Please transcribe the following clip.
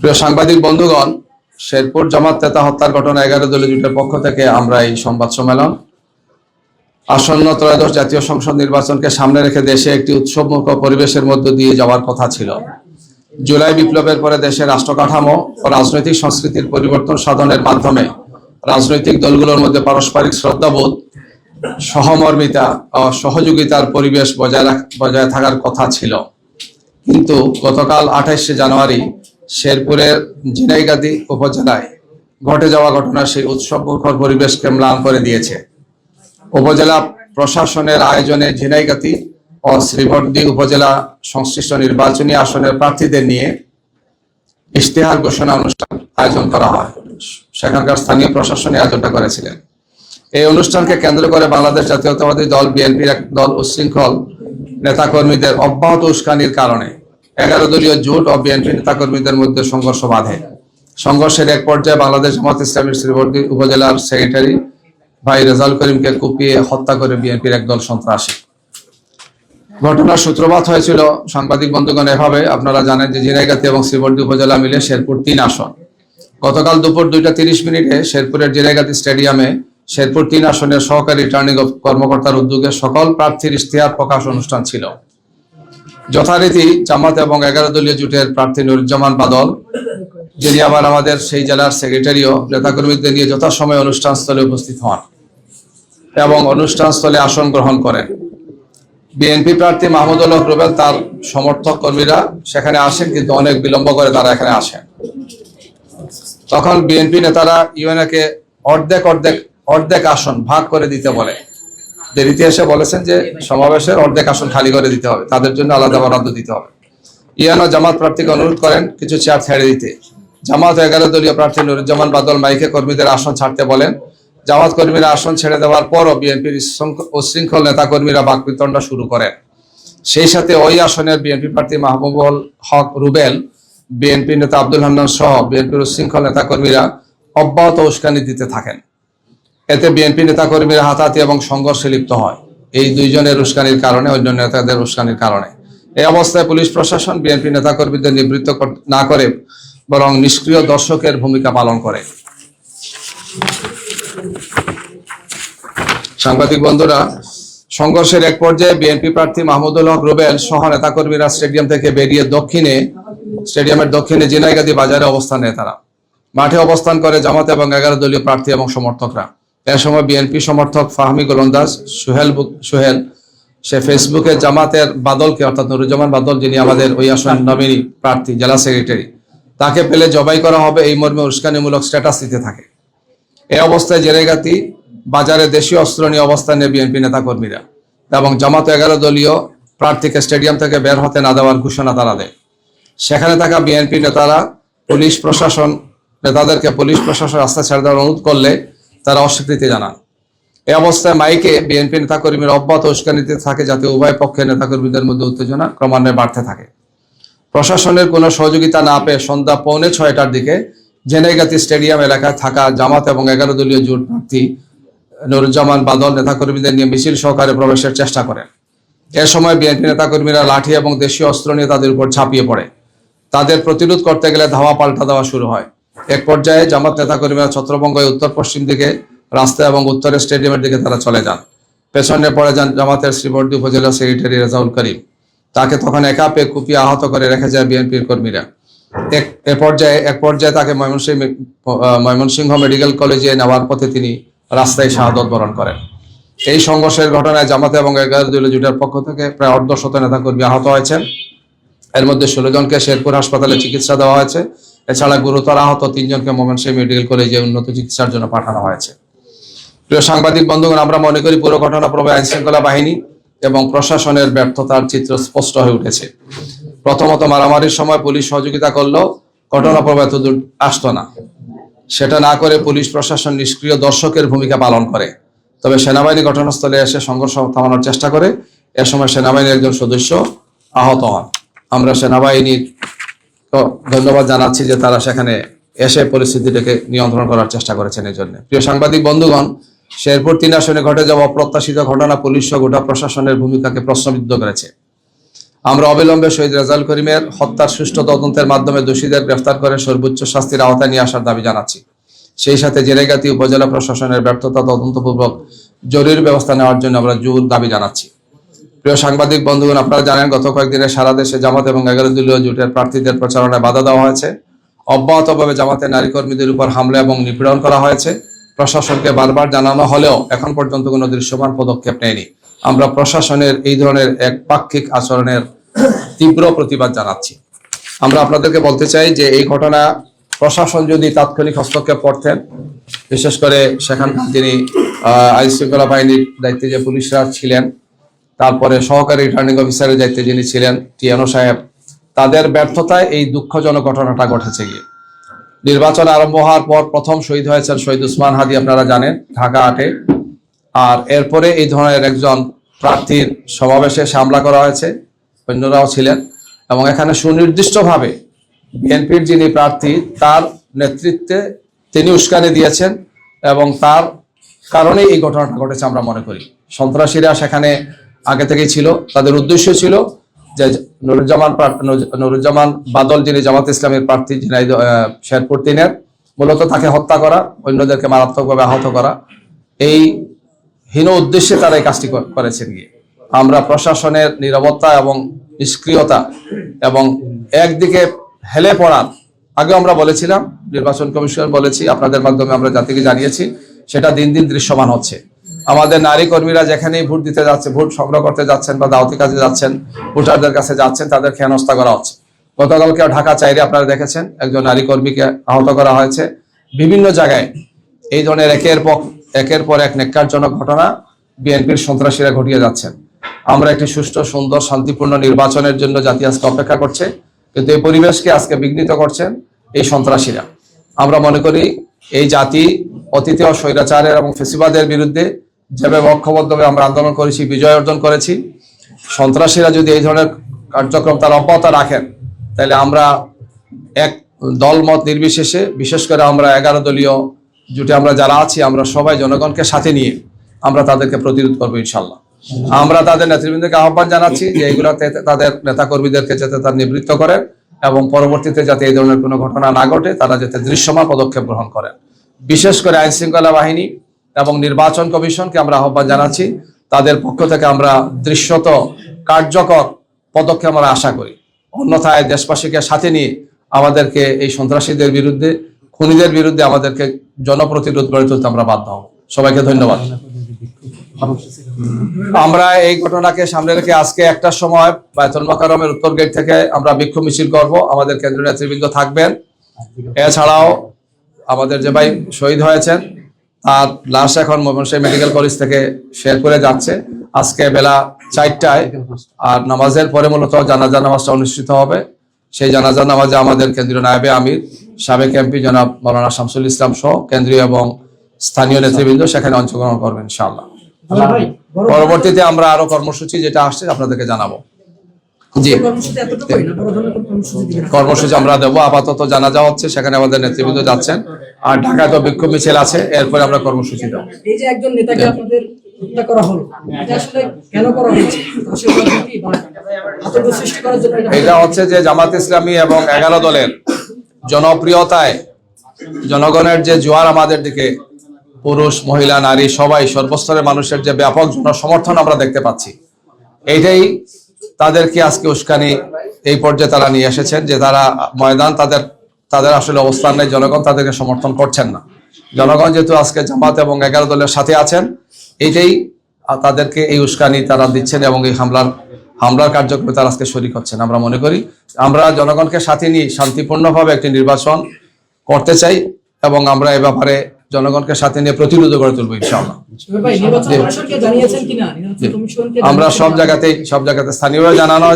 প্রিয় সাংবাদিক বন্ধুগণ, শেরপুর জামাত নেতা হত্যার ঘটনা 11 দলীয় জোটের পক্ষ থেকে আমরা এই সংবাদ সম্মেলন আসন্ন ত্রয়োদশ জাতীয় সংসদ নির্বাচনকে সামনে রেখে দেশে একটি উৎসবমুখর পরিবেশের মধ্য দিয়ে যাওয়ার কথা ছিল। জুলাই বিপ্লবের পরে দেশের রাষ্ট্র কাঠামো ও রাজনৈতিক সংস্কৃতির পরিবর্তন সাধনের মাধ্যমে রাজনৈতিক দলগুলোর মধ্যে পারস্পরিক শ্রদ্ধাবোধ, সহমর্মিতা ও সহযোগিতার পরিবেশ বজায় থাকার কথা ছিল। কিন্তু গতকাল 28শে জানুয়ারি শেরপুরের ঝিনাইগাতি উপজেলায় ঘটে যাওয়া ঘটনা সেই উৎসবমুখর পরিবেশকে ম্লান করে দিয়েছে। উপজেলা প্রশাসনের আয়োজনে ঝিনাইগাতি ও শ্রীবর্দী উপজেলা সংশ্লিষ্ট নির্বাচনী আসনের প্রার্থীদের নিয়ে ইশতেহার ঘোষণা অনুষ্ঠান আয়োজন করা হয়। সেখানকার স্থানীয় প্রশাসনী আয়োজনটা করেছিলেন। এই অনুষ্ঠানকে কেন্দ্র করে বাংলাদেশ জাতীয়তাবাদী দল বিএনপির এক দল উচ্ছৃঙ্খল নেতাকর্মীদের অব্যাহত উস্কানির কারণে 11 দলীয় জোট ও বিএনপি নেতাকর্মীদের মধ্যে সংঘর্ষ বাধে। সংঘর্ষের এক পর্যায়ে বাংলাদেশ জামাত ইসলামীর শ্রীবর্দী উপজেলার সেক্রেটারি ভাই রেজাউল করিমকে কুপিয়ে হত্যা করে বিএনপির একদল সন্ত্রাসী। ঘটনার সূত্রপাত হয়েছিল সাংবাদিক বন্ধুগণ এভাবে। আপনারা জানেন যে ঝিনাইগাতি এবং শ্রীবর্দী উপজেলা মিলে শেরপুর 3 আসন। গতকাল দুপুর 2:30 শেরপুরের ঝিনাইগাতি স্টেডিয়ামে শেরপুর 3 আসনের সহকারী রিটার্নিং কর্মকর্তার উদ্যোগে সকল প্রার্থীর ইশতেহার প্রকাশ অনুষ্ঠান ছিল। যথারীতি জামাত এবং 11 দলীয় জোটের প্রার্থী নুরুজ্জামান বাদল, যিনি আবার আমাদের সেই জেলার সেক্রেটারিও, নেতাকর্মীদের নিয়ে যথাসময়ে অনুষ্ঠানস্থলে উপস্থিত হন এবং অনুষ্ঠানস্থলে আসন গ্রহণ করেন। বিএনপি প্রার্থী মাহমুদুল হক রুবেল তার সমর্থক কর্মীরা সেখানে আসেন, কিন্তু অনেক বিলম্ব করে তারা এখানে আসেন। তখন বিএনপি নেতারা ইউএনএকে অর্ধেক আসন ভাগ করে দিতে বলে। দেরিতে এসে বলেছেন যে সমাবেশের অর্ধেক আসন খালি করে দিতে হবে, তাদের জন্য আলাদা বরাদ্দ দিতে হবে। ইউএনও জামাত প্রার্থীকে অনুরোধ করেন কিছু চেয়ার ছেড়ে দিতে। জামাত 11 দলীয় প্রার্থী নুরুজ্জামান বাদল মাইকে কর্মীদের আসন ছাড়তে বলেন। জামাত কর্মীরা আসন ছেড়ে দেওয়ার পরও বিএনপির উচ্ছৃঙ্খল নেতাকর্মীরা বাকবিতণ্ডা শুরু করেন। সেই সাথে ওই আসনের বিএনপি প্রার্থী মাহমুদুল হক রুবেল, বিএনপি নেতা আব্দুল হান্নান সহ বিএনপির উচ্ছৃঙ্খল নেতাকর্মীরা অব্যাহত উস্কানি দিতে থাকেন। এতে বিএনপি নেতাকর্মীরা হাতাহাতি এবং সংঘর্ষে লিপ্ত হয়। এই দুইজনের উস্কানির কারণে, অন্য নেতাদের উস্কানির কারণে। এই অবস্থায় পুলিশ প্রশাসন বিএনপি নেতাকর্মীদের নিবৃত্ত না করে বরং নিষ্ক্রিয় দর্শকের ভূমিকা পালন করে। সাংবাদিক বন্ধুরা, সংঘর্ষের এক পর্যায়ে বিএনপি প্রার্থী মাহমুদুল হক রুবেল সহ নেতাকর্মীরা স্টেডিয়াম থেকে বেরিয়ে স্টেডিয়ামের দক্ষিণে ঝিনাইগাতি বাজারে অবস্থান নেয়। তারা মাঠে অবস্থান করে জামাত এবং 11 দলীয় প্রার্থী এবং সমর্থকরা। এ সময় বিএনপি সমর্থক ফাহমি গোলন্দাজ সোহেল সে ফেসবুকে জামাতের বাদলকে, অর্থাৎ নুরুজ্জামান বাদল, যিনি আমাদের ওই আসন নমিনি প্রার্থী, জেলা সেক্রেটারি, তাকে পেলে জবাই করা হবে এই মর্মে উস্কানিমূলক স্ট্যাটাস দিতে থাকে। এই অবস্থায় ঝিনাইগাতি বাজারে দেশীয় অস্ত্র নিয়ে অবস্থান নেয় বিএনপি নেতাকর্মীরা এবং জামাত 11 দলীয় প্রার্থীকে স্টেডিয়াম থেকে বের হতে না দেওয়ার ঘোষণা তারা দেয়। সেখানে থাকা বিএনপি নেতাদেরকে পুলিশ প্রশাসন রাস্তা ছেড়ে দেওয়ার অনুরোধ করলে তারা অস্বীকৃতি জানান। এই অবস্থায় মাইকে বিএনপি নেতাকর্মীরা অব্যাহত উস্কানি দিতে থাকে, যাতে উভয় পক্ষের নেতাকর্মীদের মধ্যে উত্তেজনা ক্রমান্বয়ে বাড়তে থাকে। প্রশাসনের কোনো সহযোগিতা না পেয়ে সন্ধ্যা 5:45টার দিকে ঝিনাইগাতি স্টেডিয়াম এলাকায় থাকা জামাত এবং 11 দলীয় জোট প্রার্থী নুরুজ্জামান বাদল নেতাকর্মীদের নিয়ে মিছিল সহকারে প্রবেশের চেষ্টা করেন। এ সময় বিএনপি নেতাকর্মীরা লাঠি এবং দেশীয় অস্ত্র নিয়ে তাদের উপর ঝাঁপিয়ে পড়ে। তাদের প্রতিরোধ করতে গেলে ধাওয়া পাল্টা দেওয়া শুরু হয়। এক পর্যায়ে জামাত নেতাকর্মীরা ছত্রভঙ্গ হয়ে উত্তর পশ্চিম দিকে রাস্তা এবং উত্তরের স্টেডিয়ামের দিকে তারা চলে যান। পেছনে পড়ে যান জামাতের শ্রীবর্দী উপজেলা সেক্রেটারি রেজাউল করিম। তাকে তখন একা পেয়ে কুপিয়ে আহত করে রেখে যায় বিএনপির কর্মীরা। এক পর্যায়ে তাকে ময়মনসিংহ মেডিকেল কলেজে নেওয়ার পথে তিনি রাস্তায় শাহাদত বরণ করেন। এই সংঘর্ষের ঘটনায় জামাত এবং 11 দলীয় জোটের পক্ষ থেকে প্রায় 150 নেতাকর্মী আহত হয়েছেন। এর মধ্যে 16 জনকে শেরপুর হাসপাতালে চিকিৎসা দেওয়া হয়েছে। এছাড়া গুরুতর আহত 3 জনকে ময়মনসিংহ মেডিকেল কলেজে উন্নত চিকিৎসার জন্য পাঠানো হয়েছে। প্রিয় সাংবাদিক বন্ধুগণ, আমরা মনে করি পুরো ঘটনা প্রবাহে আইন শৃঙ্খলা বাহিনী এবং প্রশাসনের ব্যর্থতার চিত্র স্পষ্ট হয়ে উঠেছে। প্রথমত, মারামারির সময় পুলিশ সহযোগিতা করলেও ঘটনা প্রবাহে এত দূর আসতো না। সেটা না করে পুলিশ প্রশাসন নিষ্ক্রিয় দর্শকের ভূমিকা পালন করে। তবে সেনাবাহিনী ঘটনাস্থলে এসে সংঘর্ষ থামানোর চেষ্টা করে। এ সময় সেনাবাহিনীর একজন সদস্য আহত হন। আমরা সেনাবাহিনীর ধন্যবাদ জানাচ্ছি যে তারা সেখানে এসে পরিস্থিতিটাকে নিয়ন্ত্রণ করার চেষ্টা করেছেন। এই জন্য প্রিয় সাংবাদিক বন্ধুগণ, শেরপুর 3 আসনে ঘটে যাওয়া অপ্রত্যাশিত ঘটনা পুলিশ ও গোটা প্রশাসনের ভূমিকাকে প্রশ্নবিদ্ধ করেছে। আমরা অবিলম্বে শহীদ রেজাউল করিমের হত্যার সুষ্ঠু তদন্তের মাধ্যমে দোষীদের গ্রেফতার করে সর্বোচ্চ শাস্তির আওতায় নিয়ে আসার দাবি জানাচ্ছি। সেই সাথে জেনেগাতি উপজেলা প্রশাসনের ব্যর্থতা তদন্তপূর্বক জরুরি ব্যবস্থা নেওয়ার জন্য আমরা জোর দাবি জানাচ্ছি। প্রিয় সাংবাদিক বন্ধুগণ, আপনারা জানেন গত কয়েকদিনে সারা দেশে জামাত এবং 11 দলীয় জোটের প্রার্থীদের প্রচারণায় বাধা দেওয়া হয়েছে। অব্যাহতভাবে জামাতের নারী কর্মীদের উপর হামলা এবং নিপীড়ন করা হয়েছে। প্রশাসনকে বারবার জানানো হলেও এখন পর্যন্ত কোনো দৃশ্যমান পদক্ষেপ নেয়নি। আমরা প্রশাসনের এই ধরনের একপাক্ষিক আচরণের তীব্র প্রতিবাদ জানাচ্ছি। আমরা আপনাদেরকে বলতে চাই যে এই ঘটনা প্রশাসন যদি তাৎক্ষণিক হস্তক্ষেপ করতেন, বিশেষ করে সেখানকার যিনি আইন শৃঙ্খলা বাহিনীর দায়িত্বে যে পুলিশরা ছিলেন, তারপরে সহকারী রিটার্নিং অফিসারের দায়িত্বে যিনি ছিলেন টিএনও সাহেব, তাদের ব্যর্থতায় এই দুঃখজনক ঘটনাটা ঘটেছে। গিয়ে নির্বাচন আরম্ভ হওয়ার পর প্রথম শহীদ হয়েছেন শহীদ উসমান হাদি, আপনারা জানেন, ঢাকা 8-এ। আর এরপরে এই ধরনের একজন প্রার্থীর সমাবেশে হামলা করা হয়েছে, অন্যরাও ছিলেন, এবং এখানে সুনির্দিষ্টভাবে বিএনপির যিনি প্রার্থী তার নেতৃত্বে তিনি উস্কানি দিয়েছেন এবং তার কারণে এই ঘটনাটা ঘটেছে আমরা মনে করি। সন্ত্রাসীরা সেখানে আগে থেকেই ছিল, তাদের উদ্দেশ্য ছিল যে নুরুজ্জামান বাদল যিনি জামাত ইসলামের প্রার্থী শেরপুর 3-এর, মূলত তাকে হত্যা করা, অন্যদেরকে মারাত্মকভাবে আহত করা, এই হীন উদ্দেশ্যে তারা এই কাজটি করেছেন। গিয়ে আমরা প্রশাসনের নীরবতা এবং নিষ্ক্রিয়তা এবং একদিকে হেলে পড়ার আগে আমরা বলেছিলাম, নির্বাচন কমিশন বলেছি, আপনাদের মাধ্যমে আমরা জাতিকে জানিয়েছি, সেটা দিন দিন দৃশ্যমান হচ্ছে। আমাদের নারী কর্মীরা যেখানেই ভোট দিতে যাচ্ছে, ভোট সংগ্রহ করতে যাচ্ছেন বা দাওয়াতি কাজে যাচ্ছেন, ভোটারদের কাছে যাচ্ছেন, তাদের হেনস্থা করা হচ্ছে। গতকালকে ঢাকা 4-এ আপনারা দেখেছেন একজন নারী কর্মীকে আহত করা হয়েছে। বিভিন্ন জায়গায় এই ধরনের একের পর এক ন্যাক্কারজনক ঘটনা বিএনপির সন্ত্রাসীরা ঘটিয়ে যাচ্ছেন। আমরা একটি সুষ্ঠু, সুন্দর, শান্তিপূর্ণ নির্বাচনের জন্য জাতি আজকে অপেক্ষা করছে, কিন্তু এই পরিবেশকে আজকে বিঘ্নিত করছেন এই সন্ত্রাসীরা। আমরা মনে করি এই জাতি অতীতে স্বৈরাচারের এবং ফেসিবাদের বিরুদ্ধে যেভাবে ঐক্যবদ্ধভাবে আমরা আন্দোলন করেছি, বিজয় অর্জন করেছি, সন্ত্রাসীরা যদি এই ধরনের কার্যক্রম তার অব্যাহত রাখেন, তাহলে আমরা এক দলমত নির্বিশেষে, বিশেষ করে আমরা 11 দলীয় জোটে আমরা যারা আছি, আমরা সবাই জনগণকে সাথে নিয়ে আমরা তাদেরকে প্রতিরোধ করবো ইনশাল্লাহ। আমরা তাদের নেতৃবৃন্দকে আহ্বান জানাচ্ছি যে এইগুলোতে তাদের নেতা কর্মীদেরকে যাতে তার নিবৃত্ত করেন এবং পরবর্তীতে যাতে এই ধরনের কোনো ঘটনা না ঘটে তারা যাতে দৃশ্যমান পদক্ষেপ গ্রহণ করেন। বিশেষ করে আইন শৃঙ্খলা বাহিনী এবং নির্বাচন কমিশনকে আমরা আহ্বান জানাচ্ছি, তাদের পক্ষ থেকে আমরা দৃশ্যত কার্যকর পদক্ষেপ আমরা আশা করি। অন্যথায় দেশবাসীকে সাথে নিয়ে আমাদেরকে এই সন্ত্রাসীদের বিরুদ্ধে, খুনিদের বিরুদ্ধে আমাদেরকে জনপ্রতিরোধ গড়ে তুলতে আমরা বাধ্য হব। সবাইকে ধন্যবাদ। আমরা এই ঘটনাকে সামনে রেখে আজকে 1টার সময় বায়তুল মোকাররমের উত্তর গেট থেকে আমরা বিক্ষোভ মিছিল করব। আমাদের কেন্দ্রীয় নেতৃবৃন্দ থাকবেন। এছাড়াও আমাদের যে ভাই শহীদ হয়েছেন তার লাশ এখন ময়মনসিংহ মেডিকেল কলেজ থেকে শেরপুরে যাচ্ছে আজকে বেলা 4টায়। আর নামাজের পরে মূলত জানাজা নামাজটা অনুষ্ঠিত হবে। সেই জানাজা নামাজে আমাদের কেন্দ্রীয় নায়েবে আমির, সাবেক এমপি জনাব মাওলানা শামসুল ইসলাম সহ কেন্দ্রীয় এবং স্থানীয় নেতৃবৃন্দ সেখানে অংশগ্রহণ করবেন ইনশাআল্লাহ। পরবর্তীতে আমরা আরো কর্মসূচি যেটা আসছে আপনাদেরকে জানাবো। জি, কর্মসূচি আমরা দেবো। আপাতত জানাজা হচ্ছে, সেখানে আমাদের নেতৃবৃন্দ যাচ্ছেন, আর ঢাকায় তো বিক্ষোভ মিছিল আছে, এরপরে আমরা কর্মসূচি দেবো। এই যে একজন নেতাকে আপনাদের হত্যা করা হলো, এটা আসলে কেন করা হয়েছে? এটা হচ্ছে যে জামাত ইসলামী এবং 11 দলের জনপ্রিয়তায় জনগণের যে জোয়ার আমাদের দিকে, পুরুষ, মহিলা, নারী সবাই সর্বস্তরের মানুষের যে ব্যাপক জনসমর্থন আমরা দেখতে পাচ্ছি, এইটাই তাদেরকে আজকে উস্কানি এই পর্যায়ে তারা নিয়ে এসেছেন যে তারা ময়দান তাদের আসলে অবস্থান নেই, জনগণ তাদেরকে সমর্থন করছেন না। জনগণ যেহেতু আজকে জামাত এবং 11 দলের সাথে আছেন, এইটাই তাদেরকে এই উস্কানি তারা দিচ্ছেন এবং এই হামলার কার্যক্রমে তারা আজকে শরীক হচ্ছেন। আমরা মনে করি আমরা জনগণকে সাথে নিয়ে শান্তিপূর্ণভাবে একটি নির্বাচন করতে চাই এবং আমরা এ ব্যাপারে জনগণকে সাথে নিয়ে প্রতিরোধ গড়ে তুলবো ইনশাআল্লাহ। আমরা সব জায়গাতে স্থানীয়ভাবে জানানো